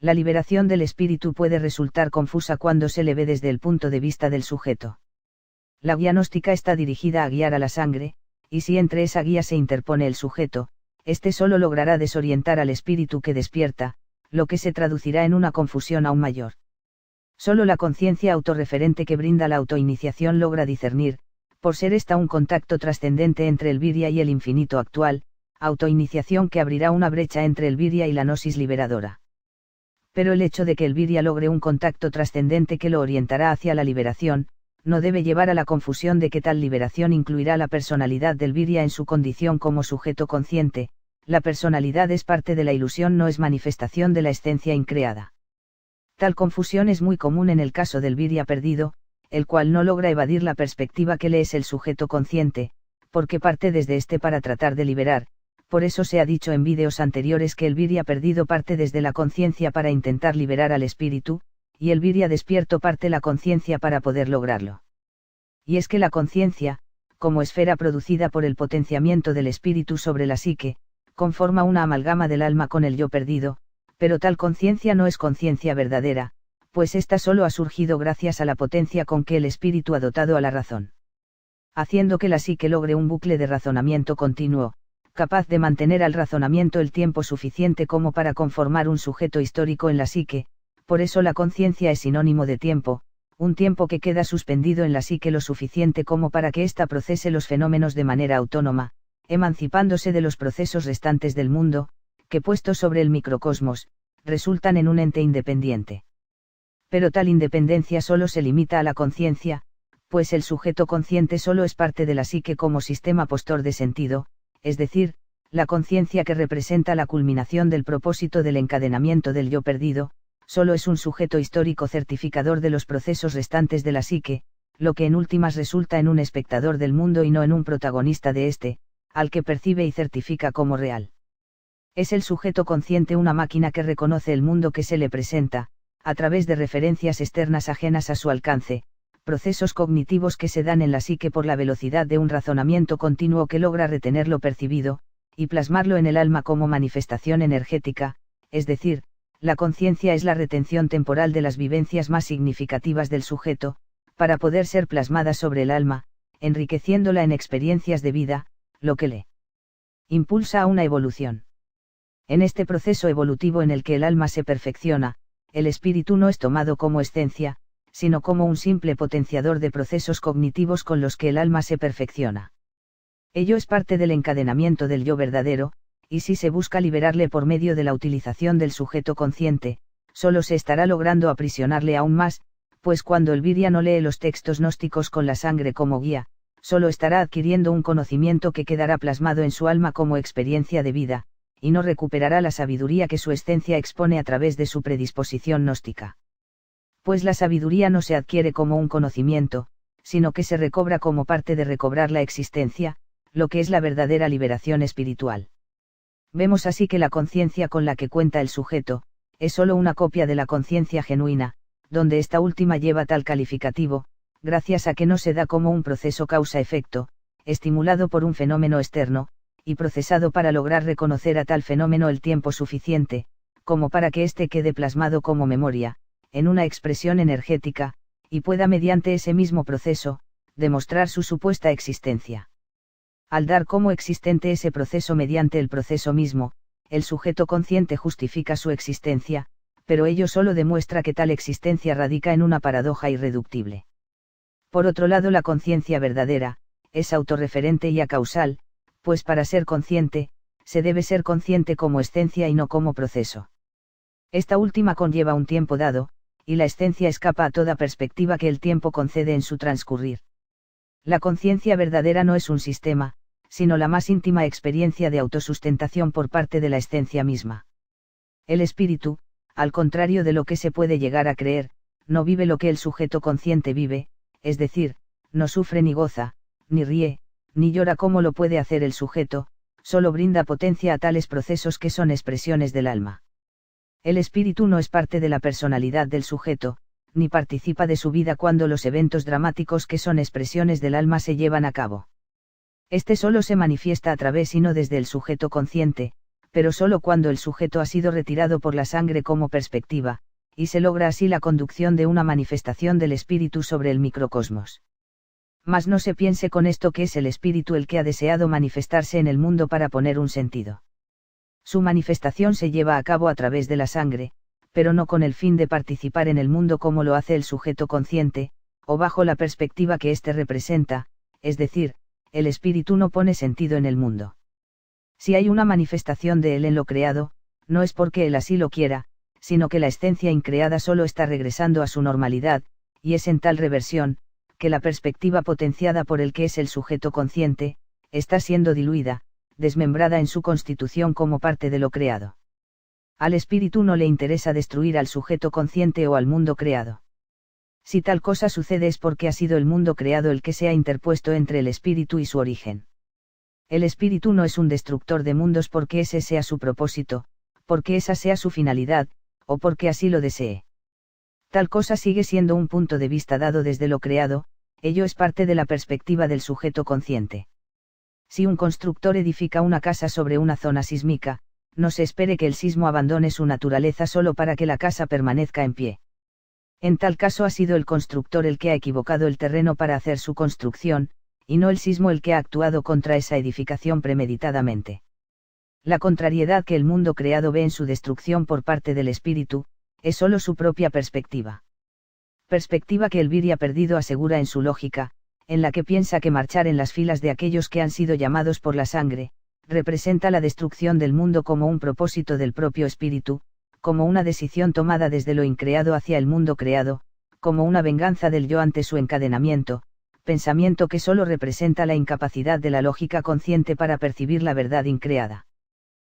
La liberación del espíritu puede resultar confusa cuando se le ve desde el punto de vista del sujeto. La guía gnóstica está dirigida a guiar a la sangre, y si entre esa guía se interpone el sujeto, éste solo logrará desorientar al espíritu que despierta, lo que se traducirá en una confusión aún mayor. Solo la conciencia autorreferente que brinda la autoiniciación logra discernir, por ser esta un contacto trascendente entre el Virya y el infinito actual, autoiniciación que abrirá una brecha entre el Virya y la gnosis liberadora. Pero el hecho de que el Virya logre un contacto trascendente que lo orientará hacia la liberación, no debe llevar a la confusión de que tal liberación incluirá la personalidad del Virya en su condición como sujeto consciente. La personalidad es parte de la ilusión, no es manifestación de la esencia increada. Tal confusión es muy común en el caso del Virya perdido, el cual no logra evadir la perspectiva que le es el sujeto consciente, porque parte desde este para tratar de liberar. Por eso se ha dicho en vídeos anteriores que el Virya perdido parte desde la conciencia para intentar liberar al espíritu, y el Virya despierto parte la conciencia para poder lograrlo. Y es que la conciencia, como esfera producida por el potenciamiento del espíritu sobre la psique, conforma una amalgama del alma con el yo perdido, pero tal conciencia no es conciencia verdadera, pues ésta solo ha surgido gracias a la potencia con que el espíritu ha dotado a la razón. Haciendo que la psique logre un bucle de razonamiento continuo, capaz de mantener al razonamiento el tiempo suficiente como para conformar un sujeto histórico en la psique. Por eso la conciencia es sinónimo de tiempo, un tiempo que queda suspendido en la psique lo suficiente como para que ésta procese los fenómenos de manera autónoma, emancipándose de los procesos restantes del mundo, que puestos sobre el microcosmos, resultan en un ente independiente. Pero tal independencia solo se limita a la conciencia, pues el sujeto consciente solo es parte de la psique como sistema postor de sentido, es decir, la conciencia que representa la culminación del propósito del encadenamiento del yo perdido, solo es un sujeto histórico certificador de los procesos restantes de la psique, lo que en últimas resulta en un espectador del mundo y no en un protagonista de éste, al que percibe y certifica como real. Es el sujeto consciente una máquina que reconoce el mundo que se le presenta, a través de referencias externas ajenas a su alcance, procesos cognitivos que se dan en la psique por la velocidad de un razonamiento continuo que logra retener lo percibido, y plasmarlo en el alma como manifestación energética, es decir, la conciencia es la retención temporal de las vivencias más significativas del sujeto, para poder ser plasmada sobre el alma, enriqueciéndola en experiencias de vida, lo que le impulsa a una evolución. En este proceso evolutivo en el que el alma se perfecciona, el espíritu no es tomado como esencia, sino como un simple potenciador de procesos cognitivos con los que el alma se perfecciona. Ello es parte del encadenamiento del yo verdadero, y si se busca liberarle por medio de la utilización del sujeto consciente, solo se estará logrando aprisionarle aún más, pues cuando el Virya no lee los textos gnósticos con la sangre como guía, solo estará adquiriendo un conocimiento que quedará plasmado en su alma como experiencia de vida, y no recuperará la sabiduría que su esencia expone a través de su predisposición gnóstica. Pues la sabiduría no se adquiere como un conocimiento, sino que se recobra como parte de recobrar la existencia, lo que es la verdadera liberación espiritual. Vemos así que la conciencia con la que cuenta el sujeto, es solo una copia de la conciencia genuina, donde esta última lleva tal calificativo, gracias a que no se da como un proceso causa-efecto, estimulado por un fenómeno externo, y procesado para lograr reconocer a tal fenómeno el tiempo suficiente, como para que éste quede plasmado como memoria, en una expresión energética, y pueda mediante ese mismo proceso, demostrar su supuesta existencia. Al dar como existente ese proceso mediante el proceso mismo, el sujeto consciente justifica su existencia, pero ello solo demuestra que tal existencia radica en una paradoja irreductible. Por otro lado, la conciencia verdadera, es autorreferente y acausal, pues para ser consciente, se debe ser consciente como esencia y no como proceso. Esta última conlleva un tiempo dado, y la esencia escapa a toda perspectiva que el tiempo concede en su transcurrir. La conciencia verdadera no es un sistema, sino la más íntima experiencia de autosustentación por parte de la esencia misma. El espíritu, al contrario de lo que se puede llegar a creer, no vive lo que el sujeto consciente vive, es decir, no sufre ni goza, ni ríe, ni llora como lo puede hacer el sujeto, solo brinda potencia a tales procesos que son expresiones del alma. El espíritu no es parte de la personalidad del sujeto, ni participa de su vida cuando los eventos dramáticos que son expresiones del alma se llevan a cabo. Este solo se manifiesta a través y no desde el sujeto consciente, pero solo cuando el sujeto ha sido retirado por la sangre como perspectiva, y se logra así la conducción de una manifestación del espíritu sobre el microcosmos. Mas no se piense con esto que es el espíritu el que ha deseado manifestarse en el mundo para poner un sentido. Su manifestación se lleva a cabo a través de la sangre, pero no con el fin de participar en el mundo como lo hace el sujeto consciente, o bajo la perspectiva que éste representa, es decir, el espíritu no pone sentido en el mundo. Si hay una manifestación de él en lo creado, no es porque él así lo quiera, sino que la esencia increada solo está regresando a su normalidad, y es en tal reversión, que la perspectiva potenciada por el que es el sujeto consciente, está siendo diluida, desmembrada en su constitución como parte de lo creado. Al espíritu no le interesa destruir al sujeto consciente o al mundo creado. Si tal cosa sucede es porque ha sido el mundo creado el que se ha interpuesto entre el espíritu y su origen. El espíritu no es un destructor de mundos porque ese sea su propósito, porque esa sea su finalidad, o porque así lo desee. Tal cosa sigue siendo un punto de vista dado desde lo creado, ello es parte de la perspectiva del sujeto consciente. Si un constructor edifica una casa sobre una zona sísmica, no se espere que el sismo abandone su naturaleza solo para que la casa permanezca en pie. En tal caso ha sido el constructor el que ha equivocado el terreno para hacer su construcción, y no el sismo el que ha actuado contra esa edificación premeditadamente. La contrariedad que el mundo creado ve en su destrucción por parte del espíritu, es solo su propia perspectiva. Perspectiva que el Viria perdido asegura en su lógica, en la que piensa que marchar en las filas de aquellos que han sido llamados por la sangre, representa la destrucción del mundo como un propósito del propio espíritu, como una decisión tomada desde lo increado hacia el mundo creado, como una venganza del yo ante su encadenamiento, pensamiento que solo representa la incapacidad de la lógica consciente para percibir la verdad increada.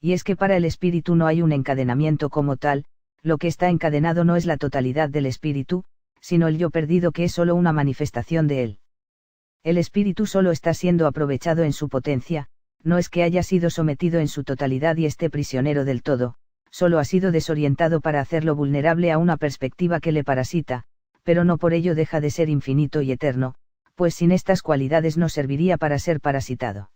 Y es que para el espíritu no hay un encadenamiento como tal, lo que está encadenado no es la totalidad del espíritu, sino el yo perdido que es solo una manifestación de él. El espíritu solo está siendo aprovechado en su potencia, no es que haya sido sometido en su totalidad y esté prisionero del todo, solo ha sido desorientado para hacerlo vulnerable a una perspectiva que le parasita, pero no por ello deja de ser infinito y eterno, pues sin estas cualidades no serviría para ser parasitado.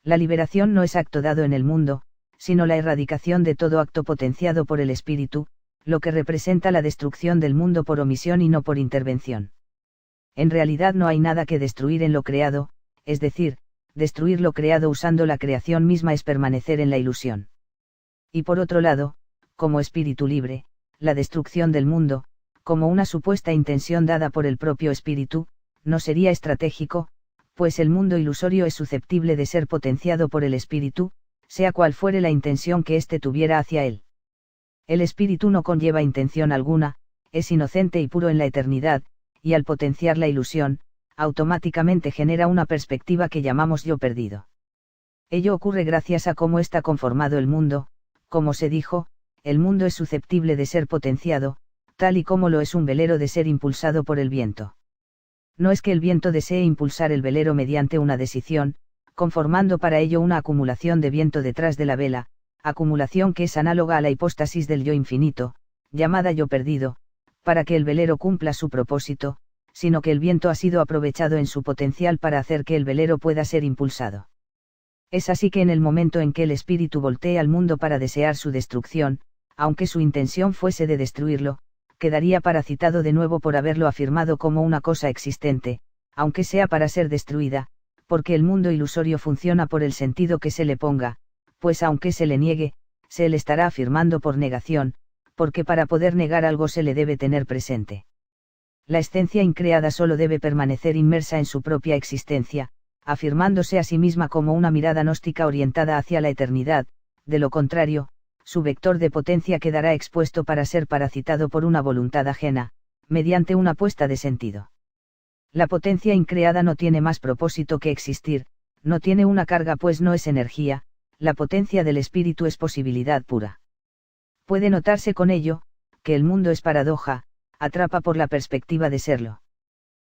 La liberación no es acto dado en el mundo, sino la erradicación de todo acto potenciado por el espíritu, lo que representa la destrucción del mundo por omisión y no por intervención. En realidad no hay nada que destruir en lo creado, es decir, destruir lo creado usando la creación misma es permanecer en la ilusión. Y por otro lado, como espíritu libre, la destrucción del mundo, como una supuesta intención dada por el propio espíritu, no sería estratégico, pues el mundo ilusorio es susceptible de ser potenciado por el espíritu, sea cual fuere la intención que éste tuviera hacia él. El espíritu no conlleva intención alguna, es inocente y puro en la eternidad, y al potenciar la ilusión, automáticamente genera una perspectiva que llamamos yo perdido. Ello ocurre gracias a cómo está conformado el mundo, como se dijo, el mundo es susceptible de ser potenciado, tal y como lo es un velero de ser impulsado por el viento. No es que el viento desee impulsar el velero mediante una decisión, conformando para ello una acumulación de viento detrás de la vela, acumulación que es análoga a la hipóstasis del yo infinito, llamada yo perdido, para que el velero cumpla su propósito, sino que el viento ha sido aprovechado en su potencial para hacer que el velero pueda ser impulsado. Es así que en el momento en que el espíritu voltee al mundo para desear su destrucción, aunque su intención fuese de destruirlo, quedaría parasitado de nuevo por haberlo afirmado como una cosa existente, aunque sea para ser destruida, porque el mundo ilusorio funciona por el sentido que se le ponga, pues aunque se le niegue, se le estará afirmando por negación, porque para poder negar algo se le debe tener presente. La esencia increada solo debe permanecer inmersa en su propia existencia, afirmándose a sí misma como una mirada gnóstica orientada hacia la eternidad, de lo contrario, su vector de potencia quedará expuesto para ser parasitado por una voluntad ajena, mediante una puesta de sentido. La potencia increada no tiene más propósito que existir, no tiene una carga pues no es energía, la potencia del espíritu es posibilidad pura. Puede notarse con ello, que el mundo es paradoja, atrapa por la perspectiva de serlo.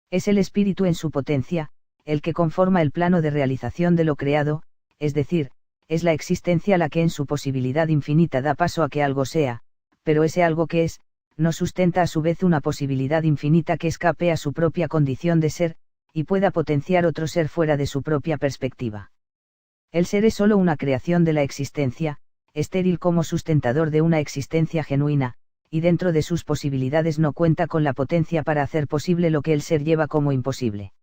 Es el espíritu en su potencia, el que conforma el plano de realización de lo creado, es decir, es la existencia la que en su posibilidad infinita da paso a que algo sea, pero ese algo que es, no sustenta a su vez una posibilidad infinita que escape a su propia condición de ser, y pueda potenciar otro ser fuera de su propia perspectiva. El ser es solo una creación de la existencia, estéril como sustentador de una existencia genuina, y dentro de sus posibilidades no cuenta con la potencia para hacer posible lo que el ser lleva como imposible.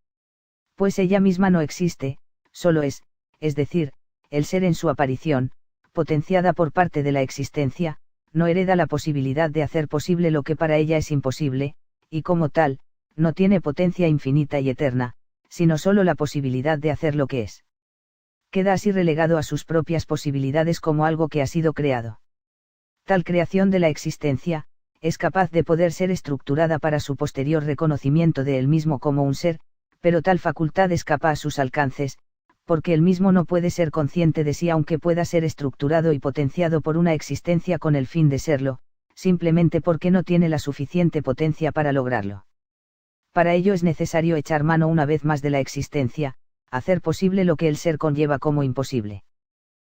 Pues ella misma no existe, solo es decir, el ser en su aparición, potenciada por parte de la existencia, no hereda la posibilidad de hacer posible lo que para ella es imposible, y como tal, no tiene potencia infinita y eterna, sino solo la posibilidad de hacer lo que es. Queda así relegado a sus propias posibilidades como algo que ha sido creado. Tal creación de la existencia, es capaz de poder ser estructurada para su posterior reconocimiento de él mismo como un ser, pero tal facultad escapa a sus alcances, porque él mismo no puede ser consciente de sí aunque pueda ser estructurado y potenciado por una existencia con el fin de serlo, simplemente porque no tiene la suficiente potencia para lograrlo. Para ello es necesario echar mano una vez más de la existencia, hacer posible lo que el ser conlleva como imposible.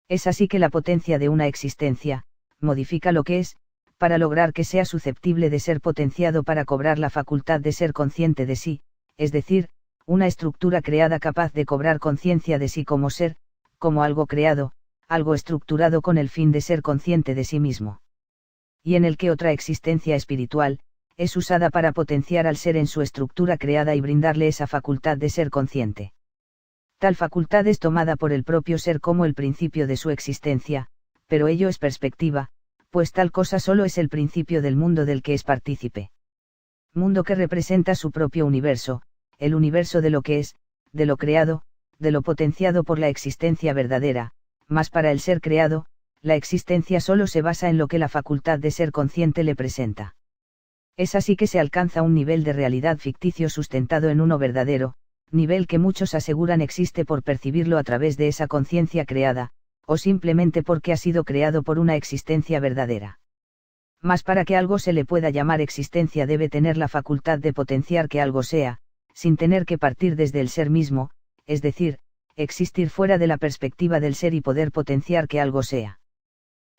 Es así que la potencia de una existencia, modifica lo que es, para lograr que sea susceptible de ser potenciado para cobrar la facultad de ser consciente de sí, es decir, una estructura creada capaz de cobrar conciencia de sí como ser, como algo creado, algo estructurado con el fin de ser consciente de sí mismo. Y en el que otra existencia espiritual, es usada para potenciar al ser en su estructura creada y brindarle esa facultad de ser consciente. Tal facultad es tomada por el propio ser como el principio de su existencia, pero ello es perspectiva, pues tal cosa solo es el principio del mundo del que es partícipe. Mundo que representa su propio universo, el universo de lo que es, de lo creado, de lo potenciado por la existencia verdadera, mas para el ser creado, la existencia solo se basa en lo que la facultad de ser consciente le presenta. Es así que se alcanza un nivel de realidad ficticio sustentado en uno verdadero, nivel que muchos aseguran existe por percibirlo a través de esa conciencia creada, o simplemente porque ha sido creado por una existencia verdadera. Mas para que algo se le pueda llamar existencia debe tener la facultad de potenciar que algo sea, sin tener que partir desde el ser mismo, es decir, existir fuera de la perspectiva del ser y poder potenciar que algo sea.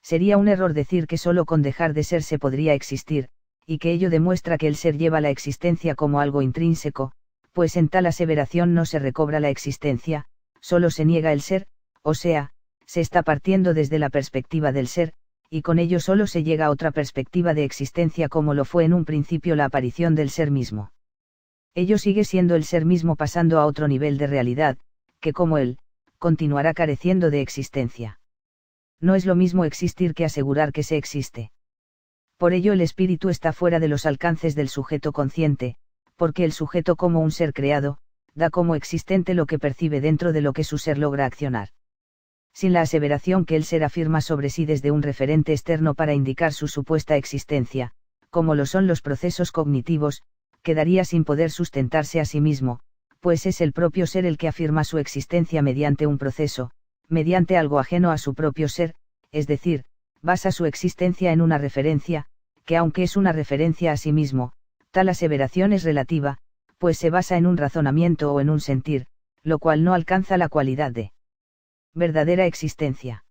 Sería un error decir que solo con dejar de ser se podría existir, y que ello demuestra que el ser lleva la existencia como algo intrínseco, pues en tal aseveración no se recobra la existencia, solo se niega el ser, o sea, se está partiendo desde la perspectiva del ser, y con ello solo se llega a otra perspectiva de existencia como lo fue en un principio la aparición del ser mismo. Ello sigue siendo el ser mismo pasando a otro nivel de realidad, que como él, continuará careciendo de existencia. No es lo mismo existir que asegurar que se existe. Por ello el espíritu está fuera de los alcances del sujeto consciente, porque el sujeto como un ser creado, da como existente lo que percibe dentro de lo que su ser logra accionar. Sin la aseveración que el ser afirma sobre sí desde un referente externo para indicar su supuesta existencia, como lo son los procesos cognitivos, quedaría sin poder sustentarse a sí mismo, pues es el propio ser el que afirma su existencia mediante un proceso, mediante algo ajeno a su propio ser, es decir, basa su existencia en una referencia, que aunque es una referencia a sí mismo, tal aseveración es relativa, pues se basa en un razonamiento o en un sentir, lo cual no alcanza la cualidad de verdadera existencia.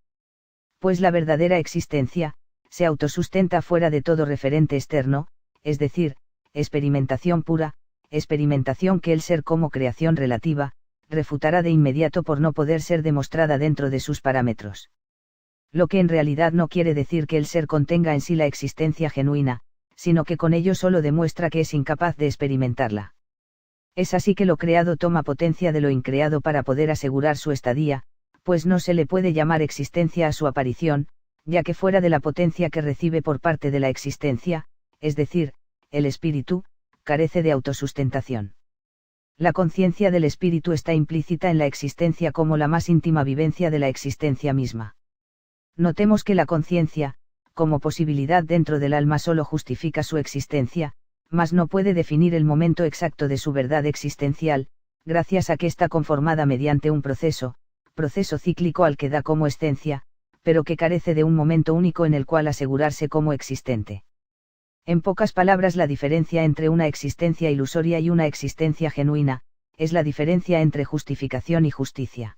Pues la verdadera existencia, se autosustenta fuera de todo referente externo, es decir, experimentación pura, experimentación que el ser como creación relativa, refutará de inmediato por no poder ser demostrada dentro de sus parámetros. Lo que en realidad no quiere decir que el ser contenga en sí la existencia genuina, sino que con ello solo demuestra que es incapaz de experimentarla. Es así que lo creado toma potencia de lo increado para poder asegurar su estadía, pues no se le puede llamar existencia a su aparición, ya que fuera de la potencia que recibe por parte de la existencia, es decir, el espíritu, carece de autosustentación. La conciencia del espíritu está implícita en la existencia como la más íntima vivencia de la existencia misma. Notemos que la conciencia, como posibilidad dentro del alma solo justifica su existencia, mas no puede definir el momento exacto de su verdad existencial, gracias a que está conformada mediante un proceso cíclico al que da como esencia, pero que carece de un momento único en el cual asegurarse como existente. En pocas palabras, la diferencia entre una existencia ilusoria y una existencia genuina, es la diferencia entre justificación y justicia.